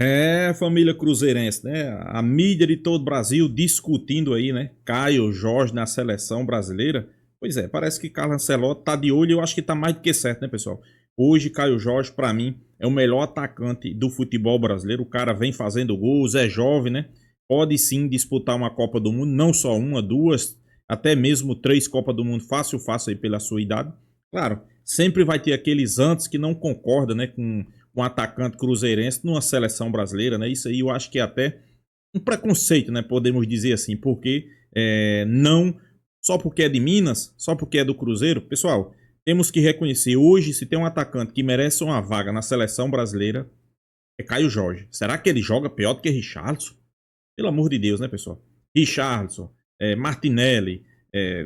É, família cruzeirense, né? A mídia de todo o Brasil discutindo aí, né? Caio Jorge na seleção brasileira. Pois é, parece que Carlo Ancelotti tá de olho e eu acho que tá mais do que certo, né, pessoal? Hoje, Caio Jorge, pra mim, é o melhor atacante do futebol brasileiro. O cara vem fazendo gols, é jovem, né? Pode sim disputar uma Copa do Mundo, não só uma, duas, até mesmo três Copas do Mundo, fácil, fácil aí pela sua idade. Claro, sempre vai ter aqueles antes que não concordam, né, com um atacante cruzeirense numa seleção brasileira, né? Isso aí eu acho que é até um preconceito, né? Podemos dizer assim, porque não só porque é de Minas, só porque é do Cruzeiro. Pessoal, temos que reconhecer hoje, se tem um atacante que merece uma vaga na seleção brasileira, é Caio Jorge. Será que ele joga pior do que Richarlison? Pelo amor de Deus, né, pessoal? Richarlison, Martinelli,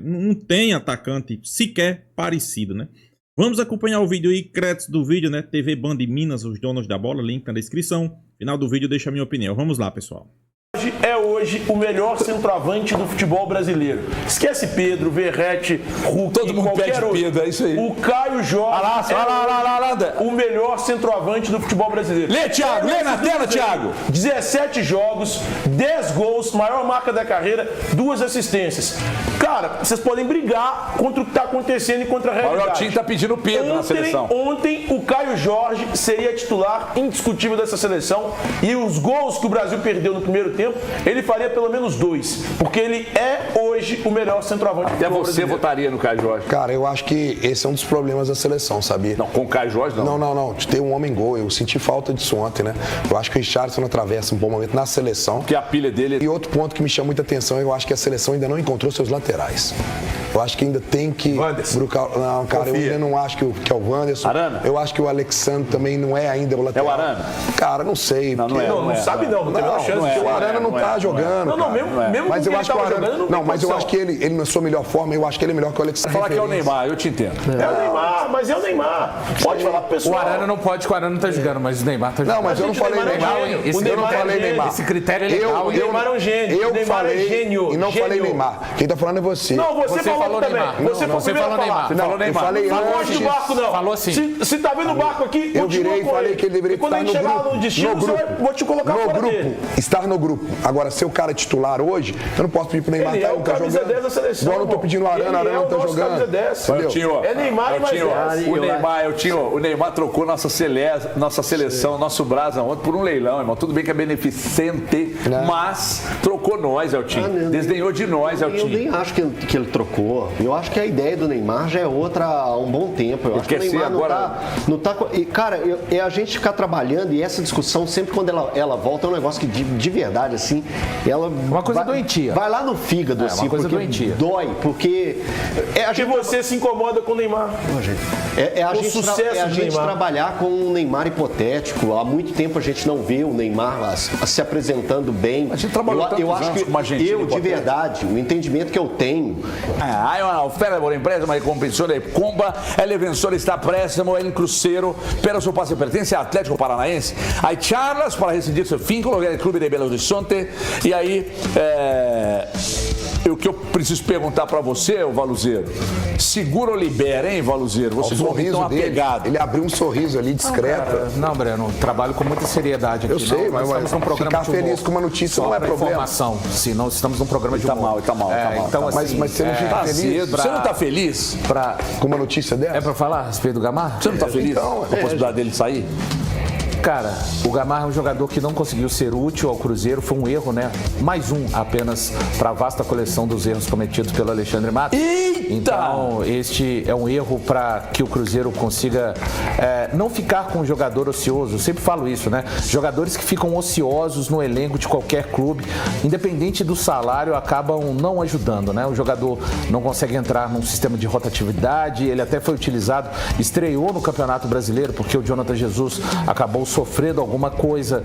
não tem atacante sequer parecido, né? Vamos acompanhar o vídeo aí, créditos do vídeo, né? TV Band Minas, os donos da bola, link na descrição. Final do vídeo deixa a minha opinião. Vamos lá, pessoal. É hoje o melhor centroavante do futebol brasileiro. Esquece Pedro, Verratti, Hulk, todo mundo pede outro. Pedro, é isso aí. O Caio Jorge o melhor centroavante do futebol brasileiro. Lê, Thiago, lê na tela, Thiago. 17 jogos, 10 gols, maior marca da carreira, 2 assistências. Cara, vocês podem brigar contra o que está acontecendo e contra a realidade. O Altinho está pedindo Pedro na seleção. Ontem o Caio Jorge seria titular indiscutível dessa seleção e os gols que o Brasil perdeu no primeiro tempo, ele faria pelo menos 2, porque ele é hoje o melhor centroavante. Até você votaria no Caio Jorge. Cara, eu acho que esse é um dos problemas da seleção, sabia? Não, com o Caio Jorge não. Não, de ter um homem-gol. Eu senti falta disso ontem, né? Eu acho que o Richarlison atravessa um bom momento na seleção. Porque a pilha dele... E outro ponto que me chama muita atenção, eu acho que a seleção ainda não encontrou seus laterais. Eu acho que ainda tem que... Não, cara, eu ainda não acho que é o Wanderson. Arana? Eu acho que o Alexandre também não é ainda o lateral. É o Arana? Cara, não sei. Não sabe não tem a menor chance. O Arana não tá jogando. Não, mesmo mas eu acho que o Arana... Não, mas eu acho que ele na sua melhor forma, eu acho que ele é melhor que o Alexandre. Falar que é o Neymar, eu te entendo. É o Neymar, mas é o Neymar. Pode falar pro pessoal. O Arana não pode, porque o Arana não tá jogando, mas o Neymar tá jogando. Não, mas eu não falei Neymar. Eu não falei Neymar. Esse critério é legal. O Neymar é um gênio. Eu falei e não falei Neymar. Quem tá falando é você. Não, você falou também. Você falou Neymar. Não, eu falei antes do barco, não. Falou assim. Se tá vendo o barco aqui, eu virei e falei que ele deveria estar no grupo. Quando a gente chegar no destino, vou te colocar fora dele. Estar no grupo. Agora, ser o cara titular hoje, eu não posso pedir pro Neymar. Ele é o camisa 10 da seleção. Igual eu não tô pedindo o Arana não tá jogando. É Neymar e mais 10. O Neymar trocou nossa seleção, nosso Brasa ontem por um leilão, irmão. Tudo bem que é beneficente, mas trocou nós, Eltinho. Desdenhou de nós, Eltinho. Eu nem acho que ele trocou. Eu acho que a ideia do Neymar já é outra há um bom tempo. Eu acho que o Neymar não tá... Cara, é a gente ficar trabalhando e essa discussão, sempre quando ela volta, é um negócio que de verdade, assim, ela... Uma coisa doentia. Vai lá no fígado, assim, uma coisa porque doentia. dói, porque... você se incomoda com o Neymar. A gente trabalhar com um Neymar hipotético. Há muito tempo a gente não vê o Neymar se apresentando bem. A gente trabalhou eu acho que de verdade, o entendimento que eu tenho... Hay una oferta por empresa, uma recompensa de compra. El defensor está préstamo en Cruzeiro, pero su pase pertence a Atlético Paranaense. Hay charlas para rescindir seu vínculo com o clube de Belo Horizonte. E aí, o que eu preciso perguntar para você, Valuzeiro, segura ou libera, hein, Valuzeiro? Você o sorriso dele, apegado. ele abriu um sorriso ali discreto. Não, Breno, trabalho com muita seriedade aqui. Eu sei, mas estamos num programa ficar feliz com uma notícia não é problema. Informação. Sim, nós estamos num programa de humor. Tá mal. Então, assim, mas você não fica feliz? Você não tá feliz? Com uma notícia dessa? É pra falar a respeito do Gamarra? Você não tá feliz Então, com a possibilidade dele sair? Cara, o Gamarra é um jogador que não conseguiu ser útil ao Cruzeiro, foi um erro, né? Mais um apenas para a vasta coleção dos erros cometidos pelo Alexandre Matos. Eita! Então, este é um erro para que o Cruzeiro consiga não ficar com um jogador ocioso. Eu sempre falo isso, né? Jogadores que ficam ociosos no elenco de qualquer clube, independente do salário, acabam não ajudando, né? O jogador não consegue entrar num sistema de rotatividade, ele até foi utilizado, estreou no Campeonato Brasileiro, porque o Jonathan Jesus acabou sofrendo alguma coisa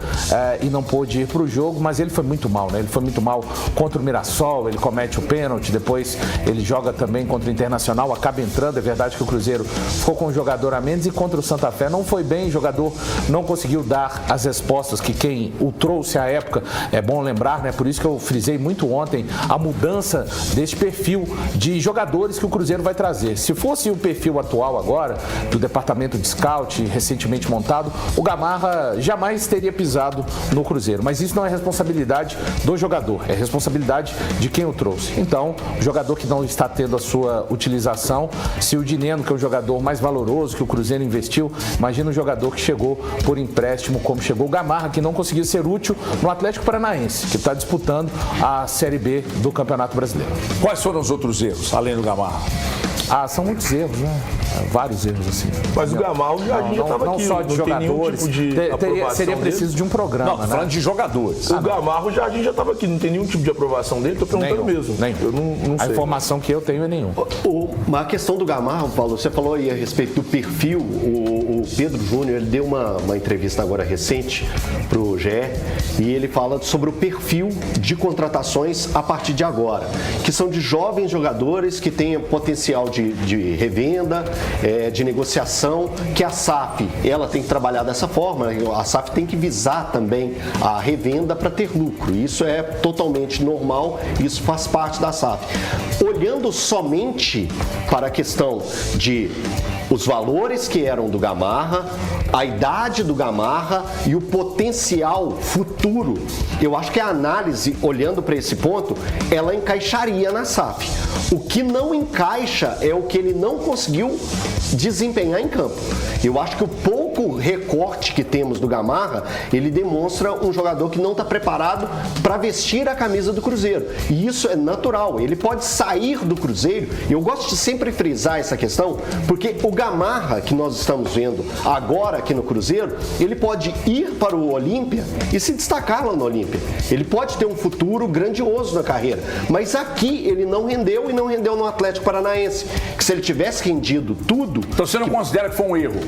e não pôde ir para o jogo, mas ele foi muito mal, né? Ele foi muito mal contra o Mirassol, ele comete o pênalti, depois ele joga também contra o Internacional, acaba entrando. É verdade que o Cruzeiro ficou com um jogador a menos, e contra o Santa Fé não foi bem, o jogador não conseguiu dar as respostas que quem o trouxe à época, é bom lembrar, né? Por isso que eu frisei muito ontem a mudança desse perfil de jogadores que o Cruzeiro vai trazer. Se fosse o perfil atual agora, do departamento de scout recentemente montado, o Gamarra Gamarra jamais teria pisado no Cruzeiro. Mas isso não é responsabilidade do jogador, é responsabilidade de quem o trouxe. Então, o jogador que não está tendo a sua utilização, se o Dineno, que é o jogador mais valoroso que o Cruzeiro investiu, imagina um jogador que chegou por empréstimo, como chegou o Gamarra, que não conseguiu ser útil no Atlético Paranaense, que está disputando a Série B do Campeonato Brasileiro. Quais foram os outros erros, além do Gamarra? São muitos erros, né? Vários erros, assim. Mas o Gamarra, o Jardim já estava aqui. Não só de jogadores. Tipo seria preciso de um programa, não, falando de jogadores. O Gamarra, o Jardim já estava aqui. Não tem nenhum tipo de aprovação dele? Estou perguntando mesmo. Eu não sei. A informação que eu tenho é nenhuma. A questão do Gamarra, Paulo, você falou aí a respeito do perfil. O Pedro Júnior, ele deu uma entrevista agora recente para o GE e ele fala sobre o perfil de contratações a partir de agora, que são de jovens jogadores que têm potencial de revenda, de negociação, que a SAF ela tem que trabalhar dessa forma. A SAF tem que visar também a revenda para ter lucro. Isso é totalmente normal, isso faz parte da SAF. Olhando somente para a questão de os valores que eram do Gamarra, a idade do Gamarra e o potencial futuro, eu acho que a análise, olhando para esse ponto, ela encaixaria na SAF. O que não encaixa é o que ele não conseguiu desempenhar em campo. Eu acho que o pouco recorte que temos do Gamarra, ele demonstra um jogador que não está preparado para vestir a camisa do Cruzeiro. E isso é natural. Ele pode sair do Cruzeiro. Eu gosto de sempre frisar essa questão, porque o Gamarra, que nós estamos vendo agora aqui no Cruzeiro, ele pode ir para o Olímpia e se destacar lá no Olímpia. Ele pode ter um futuro grandioso na carreira. Mas aqui ele não rendeu e não rendeu no Atlético Paranaense. Que se ele tivesse rendido tudo... Então você não considera que foi um erro?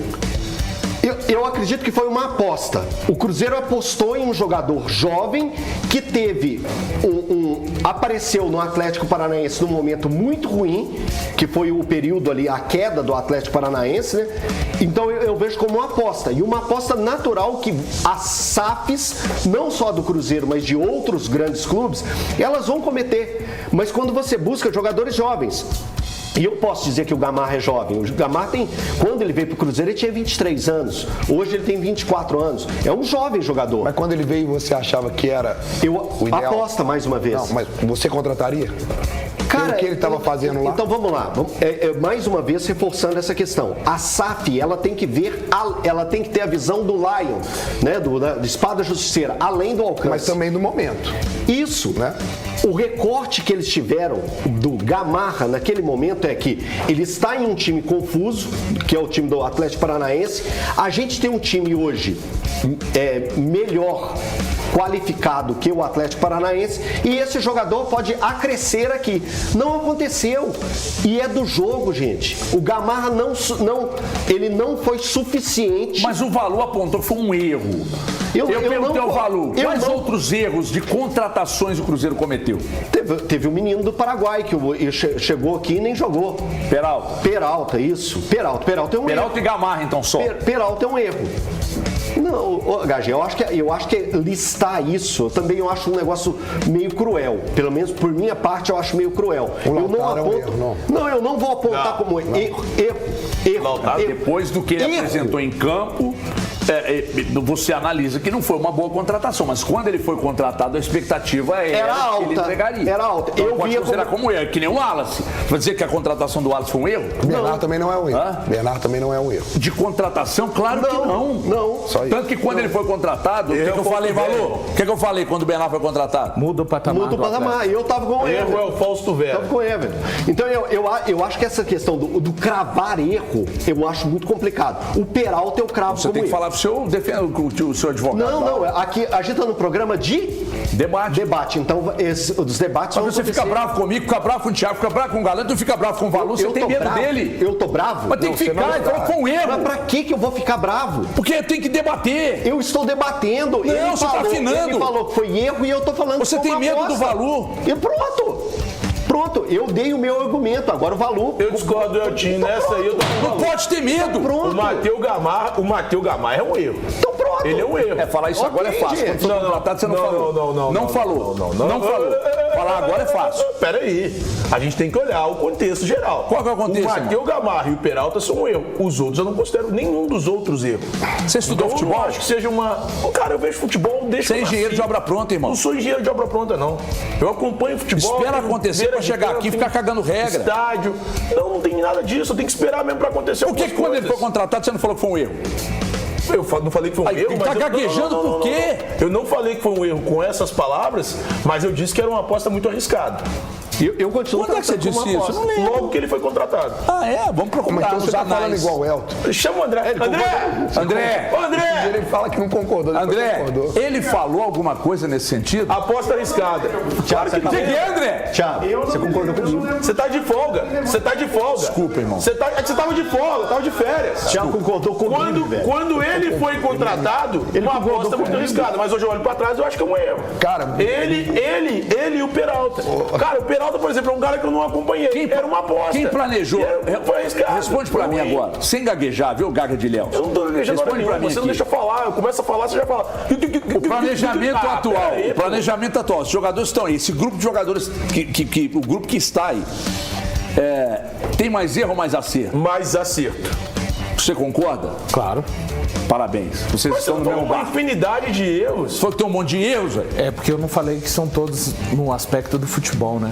Eu acredito que foi uma aposta. O Cruzeiro apostou em um jogador jovem que teve apareceu no Atlético Paranaense num momento muito ruim, que foi o período ali, a queda do Atlético Paranaense, né? Então eu vejo como uma aposta. E uma aposta natural que as SAFs, não só do Cruzeiro, mas de outros grandes clubes, elas vão cometer. Mas quando você busca jogadores jovens, e eu posso dizer que o Gamarra é jovem. O Gamarra quando ele veio para o Cruzeiro, ele tinha 23 anos. Hoje ele tem 24 anos. É um jovem jogador. Mas quando ele veio, você achava que era o ideal? Aposta, mais uma vez. Não, mas você contrataria? Cara, o que ele estava fazendo lá? Então vamos lá. Mais uma vez reforçando essa questão. A SAF, ela tem que ver, ela tem que ter a visão do Lion, né? Do Espada Justiceira, além do alcance. Mas também do momento. Isso, né? O recorte que eles tiveram do Gamarra naquele momento é que ele está em um time confuso, que é o time do Atlético Paranaense. A gente tem um time hoje melhor qualificado que o Atlético Paranaense e esse jogador pode acrescer aqui. Não aconteceu. E é do jogo, gente. O Gamarra ele não foi suficiente. Mas o Valu apontou que foi um erro. Eu perguntei ao Valu, quais outros erros de contratações o Cruzeiro cometeu? Teve um menino do Paraguai que chegou aqui e nem jogou. Peralta, isso. Peralta é um erro. Peralta e Gamarra, então, só. Peralta é um erro. Não, Gagé, eu acho que listar isso, eu também acho um negócio meio cruel. Pelo menos por minha parte, eu acho meio cruel. Eu não vou apontar como erro. Depois do que ele apresentou em campo, você analisa que não foi uma boa contratação, mas quando ele foi contratado, a expectativa era alta, que ele entregaria. Era alta. Então, eu pode considerar como erro, que nem o Wallace. Vai dizer que a contratação do Wallace foi um erro? Bernardo também não é um erro. Bernardo também não é um erro. De contratação, claro que não. Não. Tanto que quando ele foi contratado, o que eu falei, Valor? O que eu falei quando o Bernardo foi contratado? Muda o patamar. E eu tava com o erro. É o Fausto Vera. Tava com o erro. Então eu acho que essa questão do cravar erro, eu acho muito complicado. O Peralta eu cravo Você tem que falar pro seu advogado. Não. Aqui a gente tá no programa de debate. Então os debates vão acontecer. Você fica bravo comigo, fica bravo com o Thiago, fica bravo com o Galã, tu fica bravo com o Valor, você tem medo dele. Eu tô bravo? Mas tem que ficar, então foi um erro. Mas pra que eu vou ficar bravo? Porque tem que debater. Eu estou debatendo. Não, você tá afinando. Ele falou que foi erro e eu tô falando você que foi tem medo do Valu. E pronto, eu dei o meu argumento, agora o Valu. Eu discordo, Eltinho, nessa aí eu tô Não pode ter medo. O Matheus Gamarra é um erro. Então pronto. contratado. Ele é um erro. Falar isso agora é fácil. Quando foi contratado, você não falou. Não falou. Não falou. Falar agora é fácil. Peraí. A gente tem que olhar o contexto geral. Qual que é o contexto? O Matheus Gamarra e o Peralta são um erro. Os outros eu não considero nenhum dos outros erros. Você estudou futebol? Eu acho que seja uma... Cara, eu vejo futebol, deixa... Você é engenheiro de obra pronta, irmão? Não sou engenheiro de obra pronta, não. Eu acompanho futebol... Espera acontecer pra chegar aqui e ficar cagando regra. Estádio. Não tem nada disso. Eu tenho que esperar mesmo pra acontecer. Por que quando ele foi contratado você não falou que foi um erro? Eu não falei que foi um erro, mas... Tá gaguejando por quê? Eu não falei que foi um erro com essas palavras, mas eu disse que era uma aposta muito arriscada. Eu continuo. Quando é que você disse isso? Não lembro. Logo que ele foi contratado. Vamos procurar Então nos você tá falando anais. igual o Elton. Chama o André. André! Ele fala que não concordou. André, ele falou alguma coisa nesse sentido? Aposta arriscada. Claro que não. André? Thiago, você concordou comigo? Você tá de folga. Desculpa, irmão. Você tava de folga, tava de férias. Thiago concordou comigo, velho. Quando ele foi contratado, uma aposta muito arriscada. Mas hoje eu olho pra trás e eu acho que é um erro. Cara, ele e o Peralta. Cara, o Peralta, por exemplo, é um cara que eu não acompanhei. Era uma aposta. Quem planejou? Foi arriscado. Responde pra mim agora. Sem gaguejar, viu, Gaga de Léo? Eu não tô gaguejando Responde pra mim você não aqui. deixa eu falar. Eu começo a falar, você já fala. O planejamento atual. Peraí, O planejamento atual. Os jogadores estão aí. Esse grupo de jogadores, o grupo que está aí, tem mais erro ou mais acerto? Mais acerto. Você concorda? Claro. Parabéns. Vocês Mas estão no você mesmo uma barco. infinidade de erros. Foi que tem um monte de erros, velho. É porque eu não falei que são todos no aspecto do futebol, né?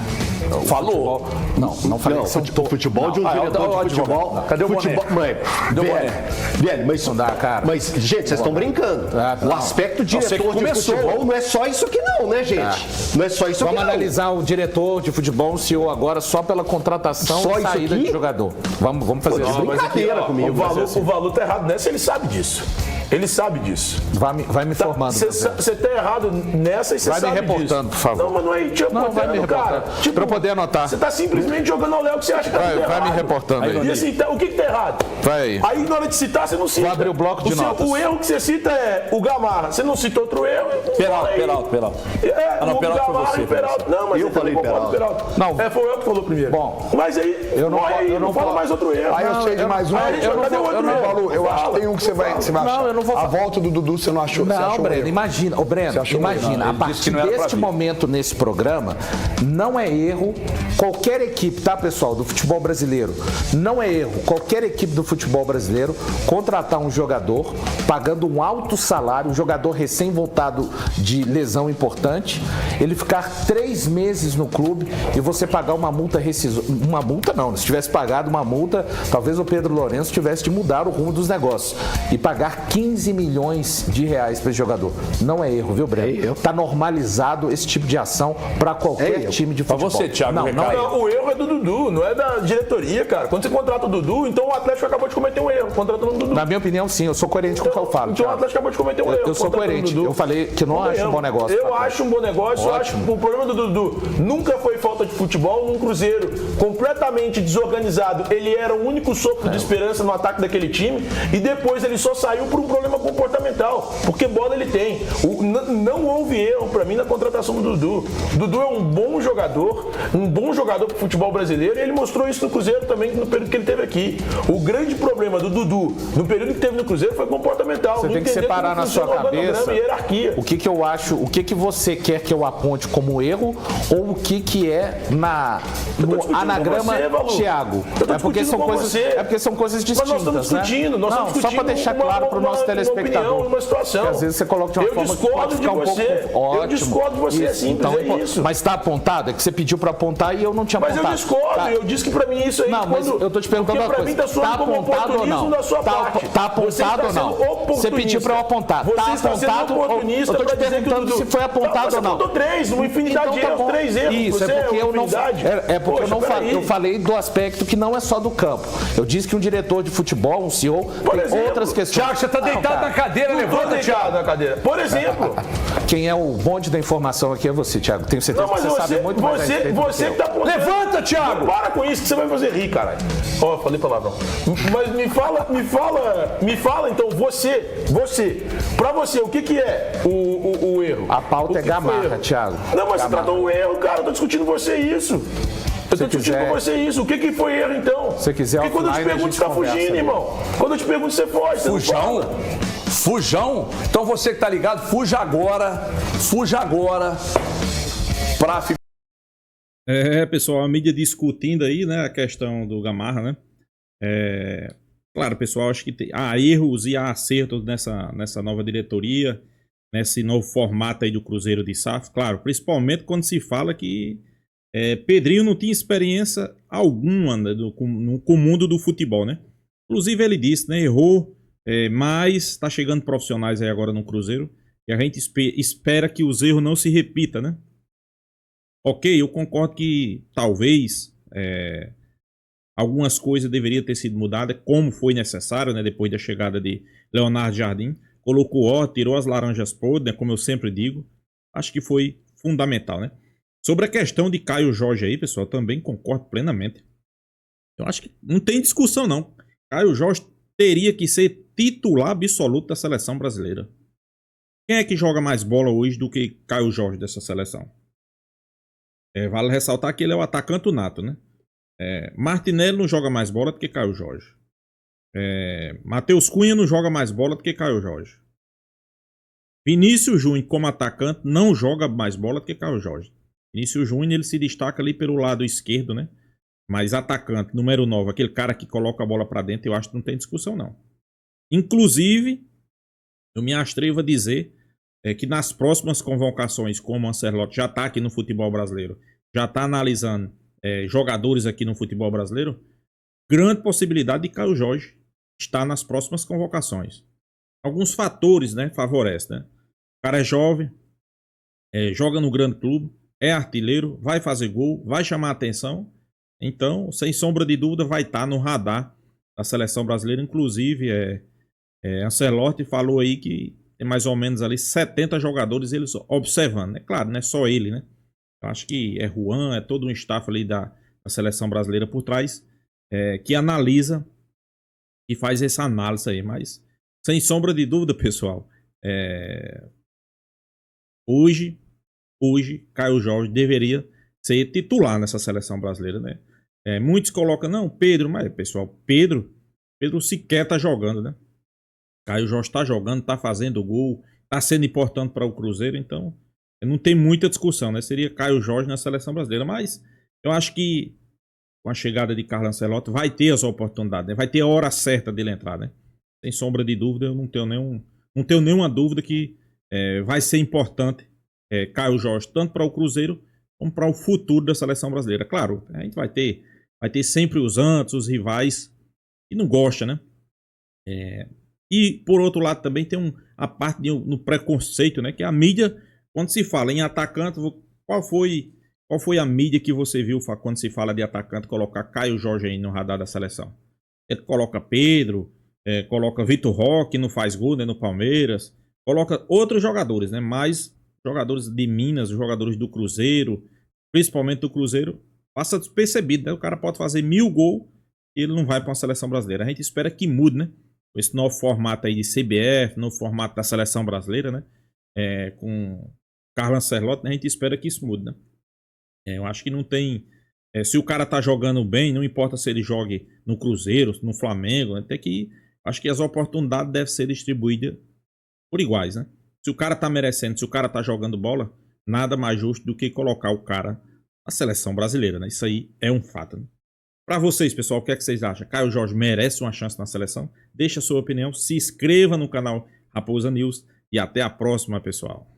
Falou? Não falei que são todos. Futebol de um diretor de futebol. Cadê o futebol? boné? Cadê o boné? Velho, mas... Não dá, cara. Mas, gente, vocês estão brincando. O aspecto diretor de futebol não é só isso aqui não, né, gente? Não é só isso aqui Vamos analisar o diretor de futebol, o CEO agora, só pela contratação Só e isso saída aqui? de jogador. Vamos fazer isso. Brincadeira comigo. O valor tá errado nessa, ele sabe disso. Ele sabe disso. Vai me informando. Você tá errado nessa e você Vai me sabe reportando, disso. por favor. Não, mas não é Não, vai me reportando. Pra eu poder anotar. Você tá simplesmente jogando ao Léo que você acha que tá tudo Vai errado. me reportando aí. E assim, o que tá errado? Vai aí. Aí na hora de citar, você não cita. Vou abrir o bloco de notas. O erro que você cita é o Gamarra. Você não cita outro erro. Peralta. Não, Peralta foi Gamarra você, e Peralta. Não, mas Eu você falei não concorda com Peralta. Não. Foi eu que falou primeiro. Bom, mas aí, eu não fala falo- mais outro erro. Aí eu sei de mais um. Cadê o outro erro? Balu, eu acho que tem um que você vai achar. Não, eu não vou A falar. volta do Dudu você não achou? você Não, achou Breno, erro? imagina. Ô, Breno, Você achou imagina, erro? a partir deste momento nesse programa, não é erro qualquer equipe, tá, pessoal, do futebol brasileiro, não é erro qualquer equipe do futebol brasileiro contratar um jogador, pagando um alto salário, um jogador recém-voltado de lesão importante, ele ficar 3 meses no clube e você pagar uma multa rescisória. Uma multa não, se tivesse pagado uma multa, talvez o Pedro Lourenço tivesse de mudar o rumo dos negócios e pagar 15 milhões de reais para esse jogador. Não é erro, viu, Breno? Tá normalizado esse tipo de ação para qualquer time de futebol. Pra você, Thiago, não é erro. O erro é do Dudu, não é da diretoria, cara. Quando você contrata o Dudu, então o Atlético acabou de cometer um erro, contratando o Dudu. Na minha opinião, sim, eu sou coerente com o que eu falo. Então o Thiago. Atlético acabou de cometer um erro. Eu sou contratando o coerente. Dudu. Eu falei que não acho um bom negócio. Eu acho um bom negócio. Eu acho que o problema do Dudu nunca foi falta de futebol. Num Cruzeiro completamente desorganizado, ele era o único sopro de esperança no ataque daquele time. E depois ele só saiu por um problema comportamental. Porque bola ele tem. Não houve erro pra mim na contratação do Dudu. Dudu é um bom jogador pro futebol brasileiro. E ele mostrou isso no Cruzeiro também no período que ele teve aqui. O grande problema do Dudu no período que teve no Cruzeiro foi comportamental. Você tem que separar na sua cabeça e hierarquia. o que eu acho, o que você quer que eu aponte como erro ou o que é no anagrama Thiago. É porque são coisas distintas, mas nós estamos discutindo, né? Não, só para deixar claro para o nosso telespectador. Uma situação. Porque às vezes você coloca de uma forma que pode ficar um pouco... Ótimo. Eu discordo de você, é simples, então, é isso. Mas está apontado? É que você pediu para apontar e eu não tinha apontado. Mas eu discordo, tá. Eu disse que para mim isso aí... Não, mas eu tô te perguntando uma coisa. Tá apontado ou não? Tá apontado ou não? Você pediu para eu apontar. Tá apontado ou não? Eu tô te perguntando se foi apontado ou não. Você contou 3, uma infinidade de erros, 3 erros. Isso, é porque eu não... É porque eu não falei. Eu falei do aspecto que não é só do campo. Eu disse que um diretor de futebol, um CEO, tem outras questões. Thiago, você tá deitado na cadeira, levanta, Thiago. Na cadeira. Por exemplo... Quem é o bonde da informação aqui é você, Thiago. Tenho certeza que você sabe muito mais. Você que tá apontando. Levanta, Thiago! Para com isso que você vai fazer rir, caralho. Ó, falei palavrão. Mas me fala então, você, pra você, o que é o erro? A pauta é Gamarra, Thiago. Não, mas você tratou o erro, cara, eu tô discutindo com você isso. Eu tô discutindo com você isso. O que foi erro, então? Se quiser, porque quando eu te pergunto, você tá fugindo, irmão. Quando eu te pergunto, você foge. Fujão? Fujão? Então você que tá ligado, fuja agora pra... Pessoal, a mídia discutindo aí, né, a questão do Gamarra, né? Claro, pessoal, acho que há erros e há acertos nessa nova diretoria, nesse novo formato aí do Cruzeiro de SAF. Claro, principalmente quando se fala que Pedrinho não tinha experiência alguma, né, com o mundo do futebol, né? Inclusive ele disse, né, errou, mas está chegando profissionais aí agora no Cruzeiro e a gente espera que os erros não se repitam, né? Ok, eu concordo que talvez algumas coisas deveriam ter sido mudadas, como foi necessário, né, depois da chegada de Leonardo Jardim. Colocou tirou as laranjas podres, né, como eu sempre digo. Acho que foi fundamental, né? Sobre a questão de Caio Jorge aí, pessoal, também concordo plenamente. Eu acho que não tem discussão, não. Caio Jorge teria que ser titular absoluto da seleção brasileira. Quem é que joga mais bola hoje do que Caio Jorge dessa seleção? Vale ressaltar que ele é o atacante nato, né? Martinelli não joga mais bola do que Caio Jorge. Matheus Cunha não joga mais bola do que Caio Jorge. Vinícius Júnior, como atacante, não joga mais bola do que Caio Jorge. Vinícius Júnior, ele se destaca ali pelo lado esquerdo, né? Mas atacante, número 9, aquele cara que coloca a bola pra dentro, eu acho que não tem discussão, não. Inclusive, eu me atrevo a dizer que nas próximas convocações, como o Ancelotti já está aqui no futebol brasileiro, já está analisando jogadores aqui no futebol brasileiro, grande possibilidade de Caio Jorge estar nas próximas convocações. Alguns fatores, né, favorecem, né? O cara é jovem, joga no grande clube, é artilheiro, vai fazer gol, vai chamar atenção. Então, sem sombra de dúvida, vai estar no radar da seleção brasileira. Inclusive, Ancelotti falou aí que tem mais ou menos ali 70 jogadores eles observando, né? Claro, não é só ele, né? Eu acho que é Juan, é todo um staff ali da seleção brasileira por trás, que analisa e faz essa análise aí. Mas, sem sombra de dúvida, pessoal, hoje, Caio Jorge deveria ser titular nessa seleção brasileira, né? Muitos colocam, não, Pedro, mas, pessoal, Pedro sequer tá jogando, né? Caio Jorge tá jogando, tá fazendo gol, tá sendo importante para o Cruzeiro, então não tem muita discussão, né? Seria Caio Jorge na seleção brasileira, mas eu acho que com a chegada de Carlo Ancelotti vai ter as oportunidades, né? Vai ter a hora certa dele entrar, né? Sem sombra de dúvida, eu não tenho nenhuma dúvida que vai ser importante Caio Jorge, tanto para o Cruzeiro como para o futuro da seleção brasileira. Claro, a gente vai ter sempre os antes, os rivais, que não gosta, né? E por outro lado também tem a parte no preconceito, né? Que a mídia, quando se fala em atacante, qual foi a mídia que você viu quando se fala de atacante colocar Caio Jorge aí no radar da seleção? Ele coloca Pedro, coloca Vitor Roque, não faz gol, né, no Palmeiras, coloca outros jogadores, né? Mas jogadores de Minas, jogadores do Cruzeiro, principalmente do Cruzeiro, passa despercebido, né? O cara pode fazer 1000 gols e ele não vai para uma seleção brasileira. A gente espera que mude, né? Esse novo formato aí de CBF, novo formato da seleção brasileira, né? Com Carlo Ancelotti, né? A gente espera que isso mude, né? Eu acho que não tem... se o cara tá jogando bem, não importa se ele jogue no Cruzeiro, no Flamengo, né? Acho que as oportunidades devem ser distribuídas por iguais, né? Se o cara tá merecendo, se o cara tá jogando bola, nada mais justo do que colocar o cara na seleção brasileira, né? Isso aí é um fato, né? Para vocês, pessoal, o que é que vocês acham? Caio Jorge merece uma chance na seleção? Deixa a sua opinião, se inscreva no canal Raposa News e até a próxima, pessoal.